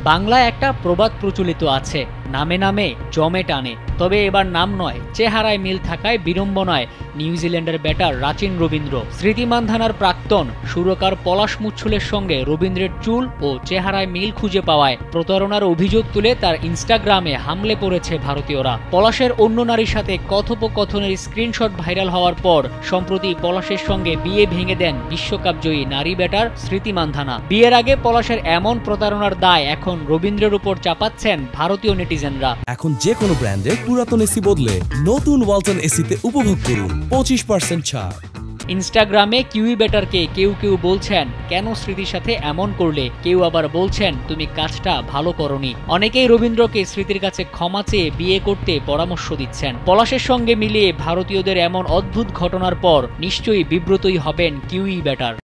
বাংলায় একটা প্রবাদ প্রচলিত আছে, নামে নামে জমে টানে। তবে এবার নাম নয়, চেহারায় মিল থাকায় বিড়ম্বনায় নিউজিল্যান্ডের ব্যাটার রাচিন রবীন্দ্র। স্মৃতি মান্ধানার প্রাক্তন সুরকার পলাশ মুচ্ছুলের সঙ্গে রবীন্দ্রের চুল ও চেহারায় মিল খুঁজে পাওয়ায় প্রতারণার অভিযোগ তুলে তার ইনস্টাগ্রামে হামলে পড়েছে ভারতীয়রা। পলাশের অন্য নারীর সাথে কথোপকথনের স্ক্রিনশট ভাইরাল হওয়ার পর সম্প্রতি পলাশের সঙ্গে বিয়ে ভেঙে দেন বিশ্বকাপজয়ী নারী ব্যাটার স্মৃতি মান্ধানা। বিয়ের আগে পলাশের এমন প্রতারণার দায় এখন রবীন্দ্রের উপর চাপাচ্ছেন ভারতীয় নেটিজেনরা। এখন যে কোনো ব্র্যান্ডের পুরাতন এসি বদলে নতুন ওয়ালটন এসিতে উপভোগ করুন 25% ছাড়। ইনস্টাগ্রামে কিউই ব্যাটারকে কেউ কেউ বলছেন কেন স্মৃতির সাথে এমন করলে, কেউ আবার বলছেন তুমি কাজটা ভালো করনি। অনেকেই রবীন্দ্রকে স্মৃতির কাছে ক্ষমা চেয়ে বিয়ে করতে পরামর্শ দিচ্ছেন। পলাশের সঙ্গে মিলিয়ে ভারতীয়দের এমন অদ্ভুত ঘটনার পর নিশ্চয়ই বিব্রতই হবেন কিউই ব্যাটার।